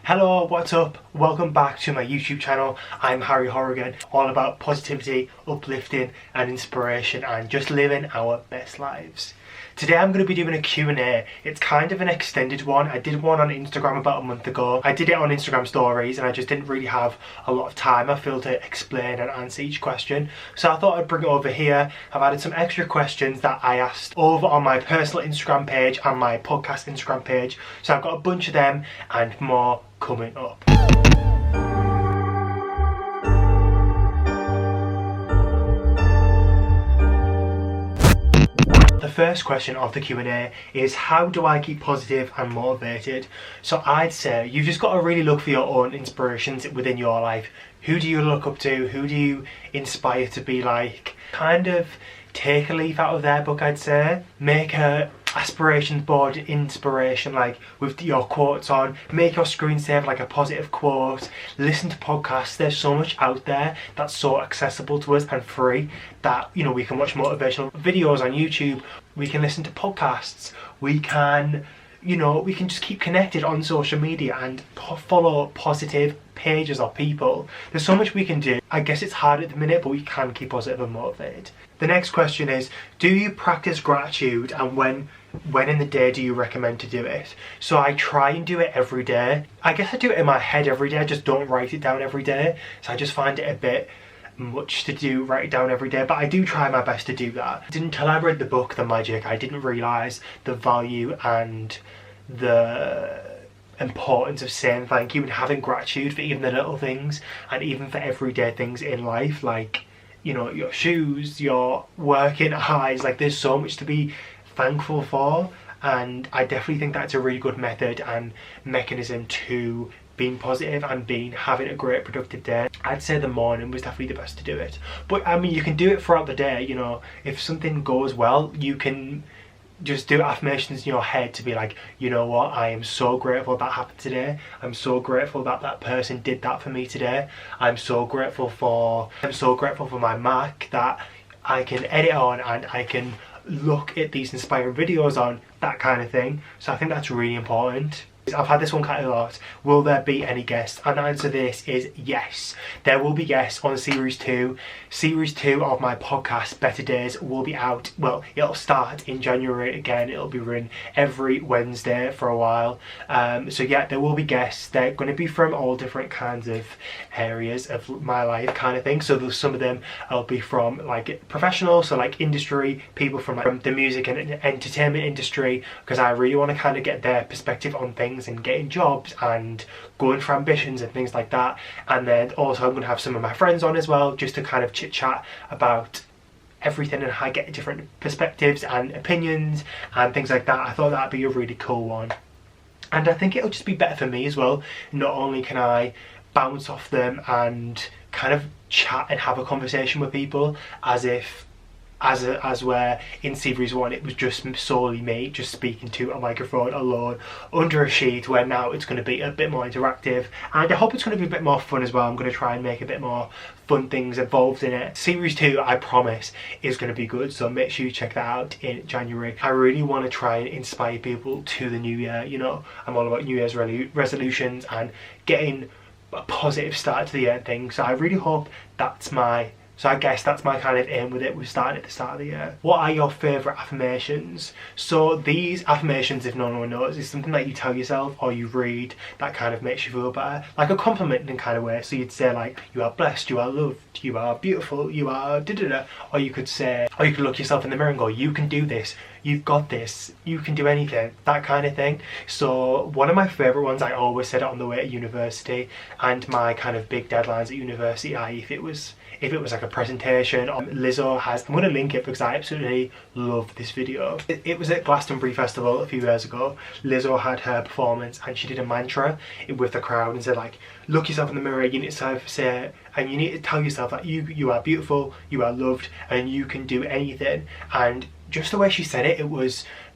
Hello, what's up? Welcome back to my YouTube channel. I'm Harry Horrigan, all about positivity, uplifting and inspiration and just living our best lives. Today I'm going to be doing a Q&A. It's kind of an extended one. I did one on Instagram about a month ago. I did it on Instagram stories and I just didn't really have a lot of time, I feel, to explain and answer each question. So I thought I'd bring it over here. I've added some extra questions that I asked over on my personal Instagram page and my podcast Instagram page. So I've got a bunch of them and more coming up. The first question of the Q&A is, how do I keep positive and motivated? So I'd say you've just got to really look for your own inspirations within your life. Who do you look up to? Who do you inspire to be like? Kind of take a leaf out of their book, I'd say. Make a aspirations board, inspiration, like with your quotes on. Make your screensaver like a positive quote. Listen to podcasts. There's so much out there that's so accessible to us and free that, you know, we can watch motivational videos on YouTube. We can listen to podcasts. We can, you know, we can just keep connected on social media and follow positive pages or people. There's so much we can do. I guess it's hard at the minute, but we can keep positive and motivated. The next question is, do you practice gratitude, and when in the day do you recommend to do it? So I try and do it every day. I guess I do it in my head every day, I just don't write it down every day. So I just find it a bit much to do, write it down every day, but I do try my best to do that. Until I read the book The Magic, I didn't realise the value and the importance of saying thank you and having gratitude for even the little things and even for everyday things in life, like, you know, your shoes, your working eyes. Like, there's so much to be thankful for, and I definitely think that's a really good method and mechanism to being positive and having a great productive day. I'd say the morning was definitely the best to do it, but I mean, you can do it throughout the day. You know, if something goes well, you can just do affirmations in your head to be like, you know what, I am so grateful that happened today. I'm so grateful that that person did that for me today. I'm so grateful for my Mac that I can edit on and I can look at these inspiring videos on, that kind of thing. So I think that's really important. I've had this one quite a lot. Will there be any guests? And the answer to this is yes. There will be guests on series 2. Series 2 of my podcast, Better Days, will be out. Well, it'll start in January again. It'll be run every Wednesday for a while. So yeah, there will be guests. They're going to be from all different kinds of areas of my life, kind of thing. So there's some of them will be from like professional, so like industry, people from like the music and entertainment industry, because I really want to kind of get their perspective on things and getting jobs and going for ambitions and things like that. And then also I'm going to have some of my friends on as well, just to kind of chit chat about everything and how I get different perspectives and opinions and things like that. I thought that'd be a really cool one, and I think it'll just be better for me as well. Not only can I bounce off them and kind of chat and have a conversation with people as where in series 1 it was just solely me just speaking to a microphone alone under a sheet, where now it's going to be a bit more interactive, and I hope it's going to be a bit more fun as well. I'm going to try and make a bit more fun things involved in it. Series 2, I promise, is going to be good, so make sure you check that out in January. I really want to try and inspire people to the new year. You know, I'm all about New Year's resolutions and getting a positive start to the year and things, so I really hope So I guess that's my kind of aim with it. We're starting at the start of the year. What are your favourite affirmations? So these affirmations, if no one knows, is something that you tell yourself or you read that kind of makes you feel better. Like a complimenting kind of way. So you'd say like, you are blessed, you are loved, you are beautiful, you are da-da-da. Or you could look yourself in the mirror and go, you can do this, you've got this, you can do anything, that kind of thing. So one of my favourite ones, I always said it on the way to university, and my kind of big deadlines at university, if it was like a presentation. Lizzo has, I'm going to link it because I absolutely love this video. It was at Glastonbury Festival a few years ago. Lizzo had her performance and she did a mantra with the crowd and said like, look yourself in the mirror, you need to say, and you need to tell yourself that you are beautiful, you are loved, and you can do anything. And just the way she said it,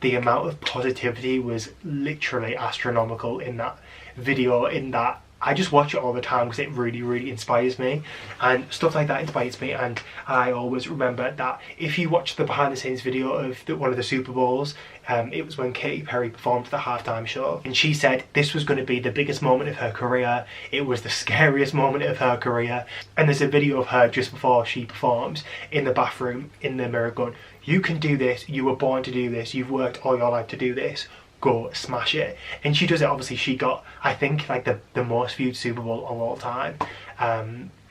the amount of positivity was literally astronomical in that video, in that I just watch it all the time because it really, really inspires me, and stuff like that inspires me. And I always remember that if you watch the behind the scenes video of one of the Super Bowls, it was when Katy Perry performed the halftime show, and she said this was going to be the biggest moment of her career. It was the scariest moment of her career. And there's a video of her just before she performs in the bathroom in the mirror going, "You can do this, you were born to do this, you've worked all your life to do this, go smash it." And she does it. Obviously she got, I think, like the most viewed Super Bowl of all time.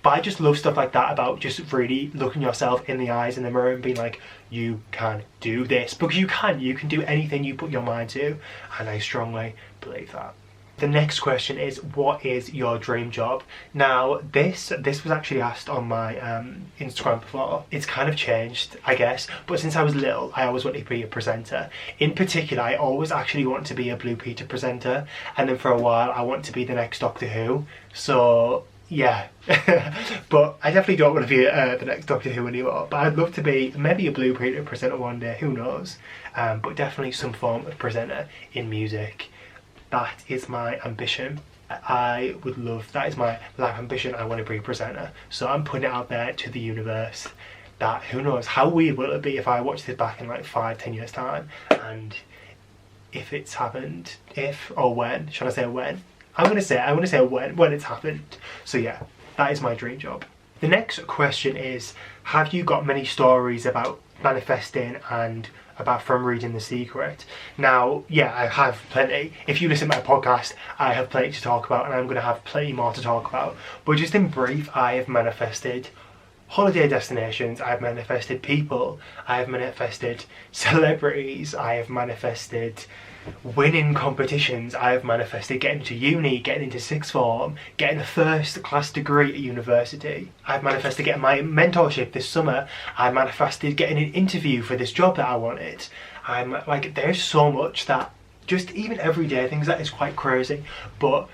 But I just love stuff like that, about just really looking yourself in the eyes in the mirror and being like, you can do this, because you can do anything you put your mind to, and I strongly believe that. The next question is, what is your dream job? Now this was actually asked on my Instagram before. It's kind of changed, I guess, but since I was little I always wanted to be a presenter. In particular, I always actually wanted to be a Blue Peter presenter, and then for a while I wanted to be the next Doctor Who. So yeah, but I definitely don't want to be the next Doctor Who anymore, but I'd love to be maybe a Blue Peter presenter one day, who knows, but definitely some form of presenter in music. That is my ambition. I would love, that is my life ambition. I want to be a presenter. So I'm putting it out there to the universe that, who knows, how weird will it be if I watch this back in like 5-10 years time, and if it's happened, if or when, should I say when? I'm gonna say when it's happened. So yeah, that is my dream job. The next question is, have you got many stories about manifesting and about from reading The Secret? Now, yeah, I have plenty. If you listen to my podcast, I have plenty to talk about, and I'm going to have plenty more to talk about. But just in brief, I have manifested holiday destinations, I have manifested people, I have manifested celebrities, I have manifested winning competitions, I have manifested getting to uni, getting into sixth form, getting a first class degree at university. I've manifested getting my mentorship this summer. I manifested getting an interview for this job that I wanted. I'm like, there's so much that just even everyday things that is quite crazy. But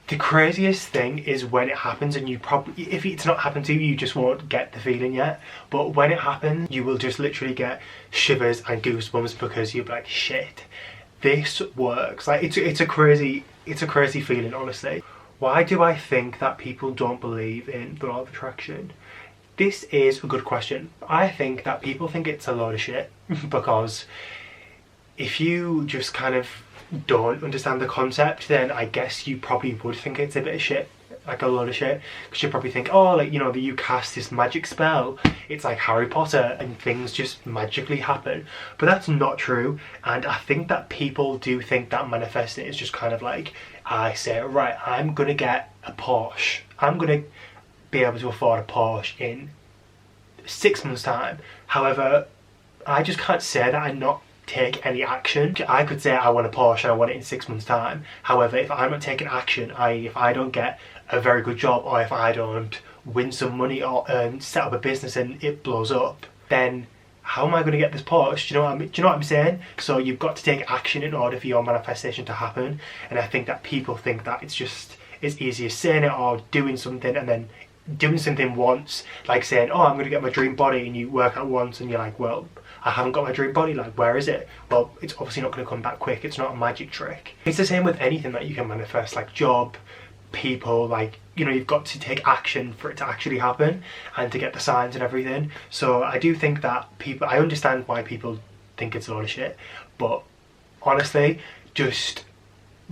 the craziest thing is when it happens, and you probably, if it's not happened to you, you just won't get the feeling yet. But when it happens, you will just literally get shivers and goosebumps, because you'll be like, shit, this works. Like it's a crazy feeling, honestly. Why do I think that people don't believe in the law of attraction? This is a good question. I think that people think it's a load of shit because if you just kind of don't understand the concept, then I guess you probably would think it's a bit of shit, like a load of shit, because you probably think, oh, like, you know, that you cast this magic spell, it's like Harry Potter and things just magically happen. But that's not true, and I think that people do think that manifesting is just kind of like, I say, right, I'm gonna get a Porsche, I'm gonna be able to afford a Porsche in 6 months time. However, I just can't say that and not take any action. I could say I want a Porsche and I want it in 6 months time. However, if I'm not taking action, if I don't get a very good job, or if I don't win some money or set up a business and it blows up, then how am I going to get this Porsche? Do you know what I mean? Do you know what I'm saying? So you've got to take action in order for your manifestation to happen. And I think that people think that it's easy as saying it or doing something, and then doing something once, like saying, oh, I'm going to get my dream body, and you work out once and you're like, well, I haven't got my dream body, like, where is it? Well, it's obviously not going to come back quick. It's not a magic trick. It's the same with anything that you can manifest, like job, people, like, you know, you've got to take action for it to actually happen and to get the signs and everything. So I do think that people, I understand why people think it's a lot of shit, but honestly, just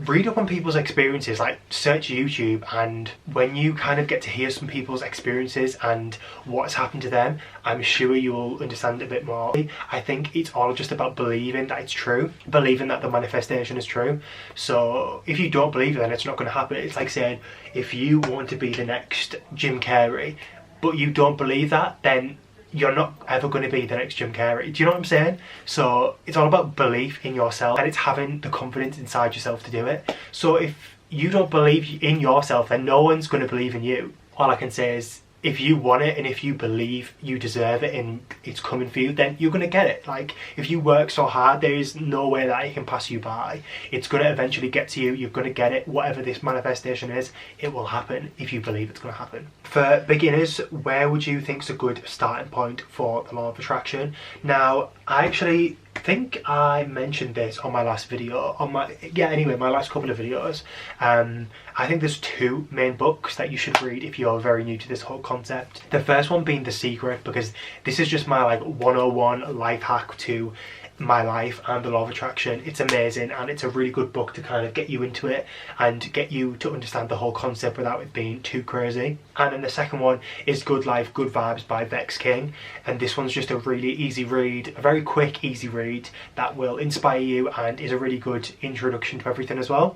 read up on people's experiences, like search YouTube, and when you kind of get to hear some people's experiences and what's happened to them, I'm sure you'll understand a bit more. I think it's all just about believing that it's true, believing that the manifestation is true. So if you don't believe it, then it's not going to happen. It's like saying, if you want to be the next Jim Carrey, but you don't believe that, then you're not ever going to be the next Jim Carrey. Do you know what I'm saying? So it's all about belief in yourself, and it's having the confidence inside yourself to do it. So if you don't believe in yourself, then no one's going to believe in you. All I can say is, if you want it and if you believe you deserve it and it's coming for you, then you're going to get it. Like, if you work so hard, there is no way that it can pass you by. It's going to eventually get to you. You're going to get it. Whatever this manifestation is, it will happen if you believe it's going to happen. For beginners, where would you think is a good starting point for the law of attraction? Now, I actually think I mentioned this on my last video, my last couple of videos. I think there's two main books that you should read if you're very new to this whole concept. The first one being The Secret, because this is just my like 101 life hack to my life and the law of attraction. It's amazing, and it's a really good book to kind of get you into it and get you to understand the whole concept without it being too crazy. And then the second one is Good Life, Good Vibes by Vex King, and this one's just a really easy read, a very quick, easy read that will inspire you and is a really good introduction to everything as well.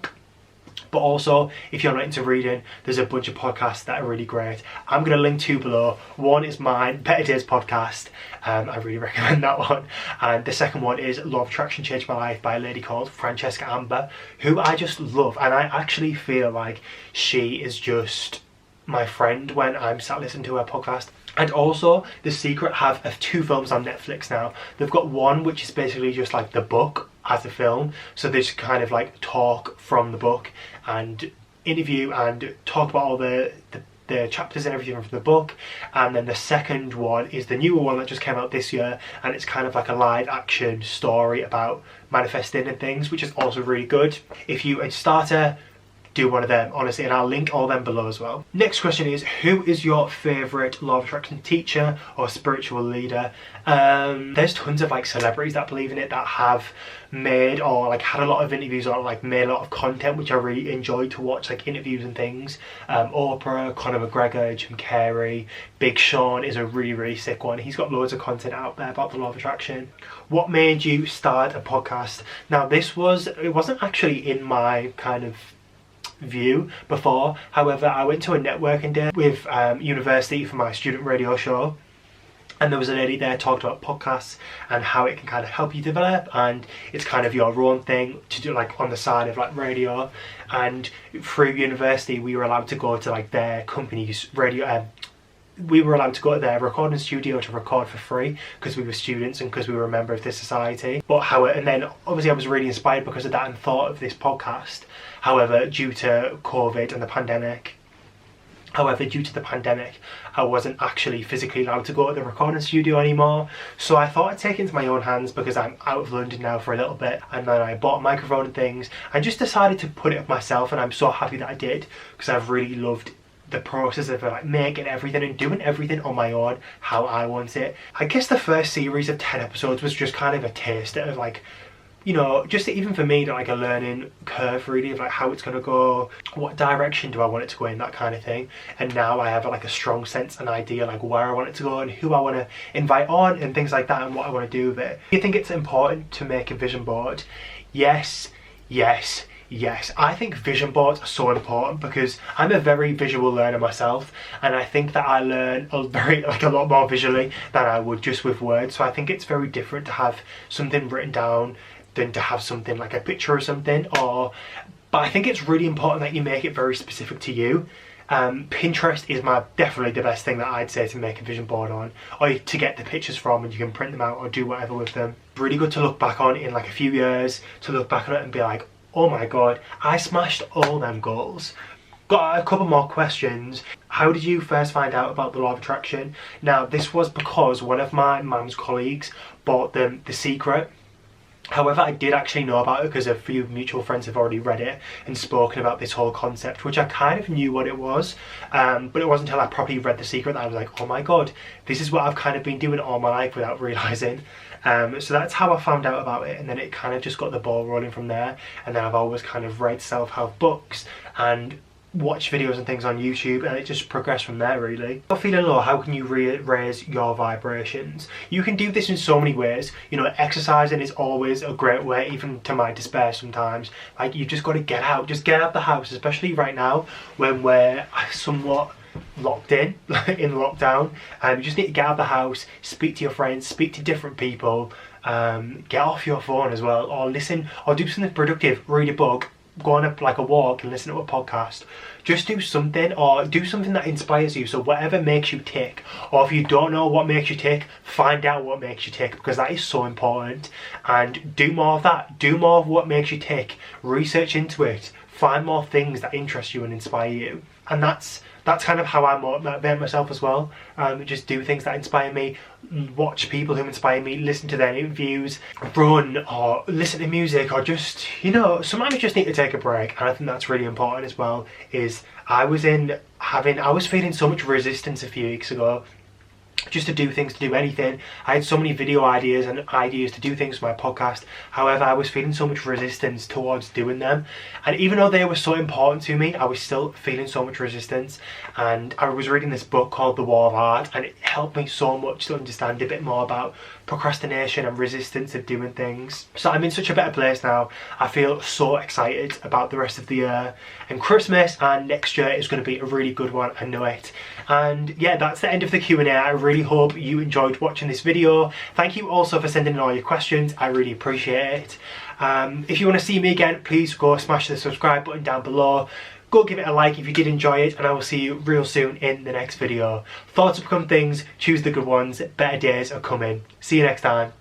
But also, if you're not into reading, there's a bunch of podcasts that are really great. I'm going to link two below. One is mine, Better Days podcast. I really recommend that one. And the second one is Law of Attraction Changed My Life by a lady called Francesca Amber, who I just love. And I actually feel like she is just my friend when I'm sat listening to her podcast. And also, The Secret have two films on Netflix now. They've got one which is basically just like the book as a film, so they just kind of like talk from the book and interview and talk about all the chapters and everything from the book. And then the second one is the newer one that just came out this year, and it's kind of like a live action story about manifesting and things, which is also really good. If you are a starter, do one of them, honestly, and I'll link all them below as well. Next question is, who is your favourite law of attraction teacher or spiritual leader? There's tons of like celebrities that believe in it that have made or like had a lot of interviews or like made a lot of content which I really enjoy to watch, like interviews and things. Oprah, Conor McGregor, Jim Carrey, Big Sean is a really sick one. He's got loads of content out there about the law of attraction. What made you start a podcast? Now it wasn't actually in my kind of view before. However, I went to a networking day with university for my student radio show, and there was a lady there talked about podcasts and how it can kind of help you develop, and it's kind of your own thing to do like on the side of like radio. And through university we were allowed to go to like their company's radio, we were allowed to go to their recording studio to record for free because we were students and because we were a member of this society. And then obviously I was really inspired because of that and thought of this podcast. However, due to COVID and the pandemic, I wasn't actually physically allowed to go to the recording studio anymore. So I thought I'd take it into my own hands because I'm out of London now for a little bit. And then I bought a microphone and things and just decided to put it up myself. And I'm so happy that I did, because I've really loved the process of like making everything and doing everything on my own how I want it. I guess the first series of 10 episodes was just kind of a taste of like, you know, just even for me, like a learning curve really of like how it's going to go, what direction do I want it to go in, that kind of thing. And now I have like a strong sense and idea like where I want it to go and who I want to invite on and things like that and what I want to do with it. Do you think it's important to make a vision board? Yes. I think vision boards are so important because I'm a very visual learner myself, and I think that I learn a lot more visually than I would just with words. So I think it's very different to have something written down than to have something like a picture or something. But I think it's really important that you make it very specific to you. Pinterest is definitely the best thing that I'd say to make a vision board on, or to get the pictures from, and you can print them out or do whatever with them. Really good to look back on in like a few years, to look back on it and be like, oh my god, I smashed all them goals. Got a couple more questions. How did you first find out about the law of attraction? Now this was because one of my mum's colleagues bought them The Secret. However, I did actually know about it because a few mutual friends have already read it and spoken about this whole concept, which I kind of knew what it was, but it wasn't until I properly read The Secret that I was like, oh my god, this is what I've kind of been doing all my life without realising. So that's how I found out about it, and then it kind of just got the ball rolling from there. And then I've always kind of read self-help books and watch videos and things on YouTube, and it just progressed from there really. If you're feeling low, how can you raise your vibrations? You can do this in so many ways. You know, exercising is always a great way, even to my despair sometimes. Like, you've just got to get out, just get out of the house, especially right now when we're somewhat locked in lockdown. You just need to get out of the house, speak to your friends, speak to different people, get off your phone as well, or listen, or do something productive, read a book, go on a walk and listen to a podcast. Just do something, or do something that inspires you. So whatever makes you tick, or if you don't know what makes you tick, find out what makes you tick, because that is so important. And do more of that. Do more of what makes you tick. Research into it. find more things that interest you and inspire you. And that's kind of how I motivate myself as well. Just do things that inspire me, watch people who inspire me, listen to their interviews, run or listen to music, or just, you know, sometimes you just need to take a break. And I think that's really important as well. Is I was feeling so much resistance a few weeks ago, just to do things, to do anything. I had so many video ideas and ideas to do things for my podcast. However, I was feeling so much resistance towards doing them. And even though they were so important to me, I was still feeling so much resistance. And I was reading this book called The War of Art, and it helped me so much to understand a bit more about procrastination and resistance of doing things. So I'm in such a better place now. I feel so excited about the rest of the year and Christmas, and next year is going to be a really good one, I know it. And yeah, that's the end of the Q&A. I really hope you enjoyed watching this video. Thank you also for sending in all your questions. I really appreciate it. If you want to see me again, please go smash the subscribe button down below. Go give it a like if you did enjoy it, and I will see you real soon in the next video. Thoughts become things, choose the good ones, better days are coming. See you next time.